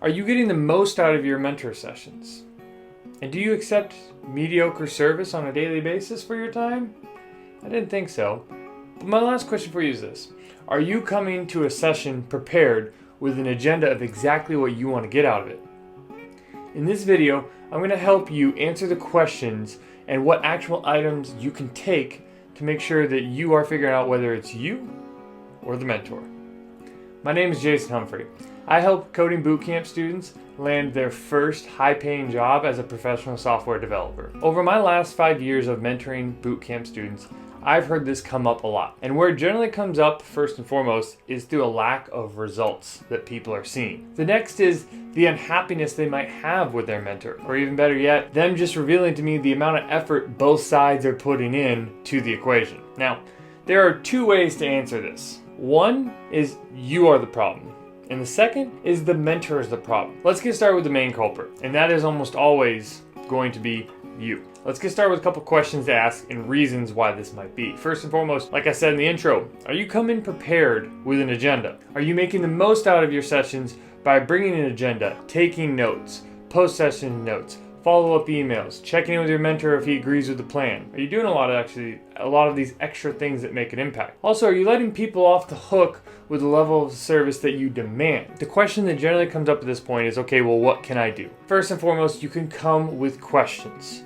Are you getting the most out of your mentor sessions? And do you accept mediocre service on a daily basis for your time? I didn't think so. But my last question for you is this. Are you coming to a session prepared with an agenda of exactly what you want to get out of it? In this video, I'm going to help you answer the questions and what actual items you can take to make sure that you are figuring out whether it's you or the mentor. My name is Jason Humphrey. I help coding bootcamp students land their first high-paying job as a professional software developer. Over my last 5 years of mentoring bootcamp students, I've heard this come up a lot. And where it generally comes up first and foremost is through a lack of results that people are seeing. The next is the unhappiness they might have with their mentor, or even better yet, them just revealing to me the amount of effort both sides are putting in to the equation. Now, there are two ways to answer this. One is you are the problem. And the second is the mentor is the problem. Let's get started with the main culprit, and that is almost always going to be you. Let's get started with a couple questions to ask and reasons why this might be. First and foremost, like I said in the intro, are you coming prepared with an agenda? Are you making the most out of your sessions by bringing an agenda, taking notes, post-session notes, follow-up emails, checking in with your mentor if he agrees with the plan? Are you doing a lot of these extra things that make an impact? Also, are you letting people off the hook with the level of service that you demand? The question that generally comes up at this point is, okay, well, what can I do? First and foremost, you can come with questions,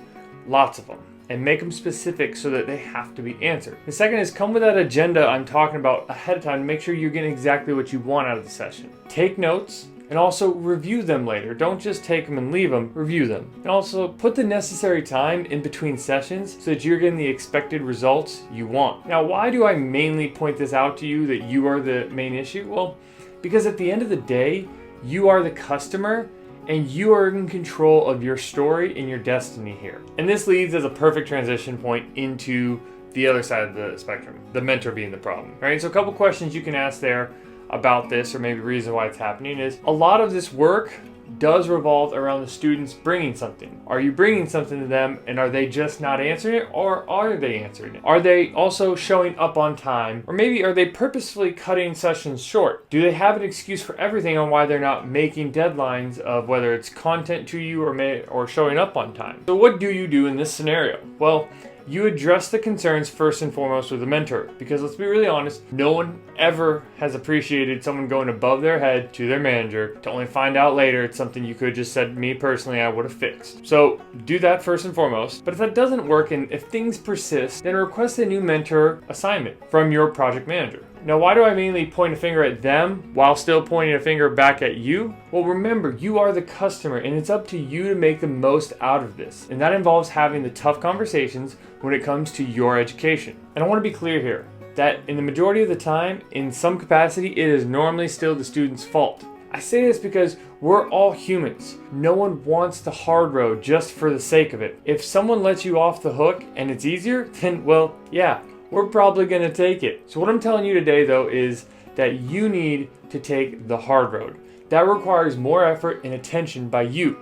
lots of them, and make them specific so that they have to be answered. The second is come with that agenda I'm talking about ahead of time to make sure you're getting exactly what you want out of the session. Take notes, and also review them later. Don't just take them and leave them, review them. And also put the necessary time in between sessions so that you're getting the expected results you want. Now, why do I mainly point this out to you that you are the main issue? Well, because at the end of the day, you are the customer and you are in control of your story and your destiny here. And this leads as a perfect transition point into the other side of the spectrum, the mentor being the problem, right? So a couple questions you can ask there about this, or maybe reason why it's happening, is a lot of this work does revolve around the students bringing something. Are you bringing something to them, and are they just not answering it, or are they answering it? Are they also showing up on time, or maybe are they purposefully cutting sessions short? Do they have an excuse for everything on why they're not making deadlines of whether it's content to you or showing up on time? So what do you do in this scenario? Well, you address the concerns first and foremost with a mentor, because let's be really honest, no one ever has appreciated someone going above their head to their manager to only find out later it's something you could have just said, me personally, I would have fixed. So do that first and foremost. But if that doesn't work and if things persist, then request a new mentor assignment from your project manager. Now, why do I mainly point a finger at them while still pointing a finger back at you? Well, remember, you are the customer and it's up to you to make the most out of this. And that involves having the tough conversations when it comes to your education. And I want to be clear here that in the majority of the time, in some capacity, it is normally still the student's fault. I say this because we're all humans. No one wants the hard road just for the sake of it. If someone lets you off the hook and it's easier, then, well, yeah, we're probably going to take it. So what I'm telling you today, though, is that you need to take the hard road. That requires more effort and attention by you.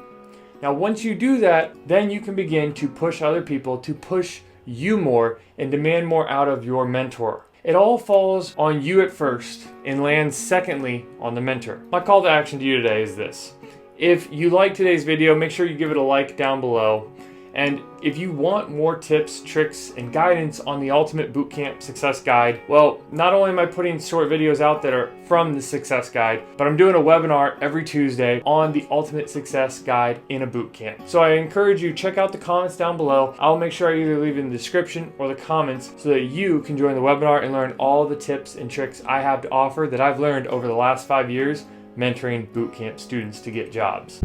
Now, once you do that, then you can begin to push other people to push you more and demand more out of your mentor. It all falls on you at first and lands secondly on the mentor. My call to action to you today is this. If you like today's video, make sure you give it a like down below. And if you want more tips, tricks, and guidance on the Ultimate Bootcamp Success Guide, well, not only am I putting short videos out that are from the Success Guide, but I'm doing a webinar every Tuesday on the Ultimate Success Guide in a bootcamp. So I encourage you, check out the comments down below. I'll make sure I either leave in the description or the comments so that you can join the webinar and learn all the tips and tricks I have to offer that I've learned over the last 5 years mentoring bootcamp students to get jobs.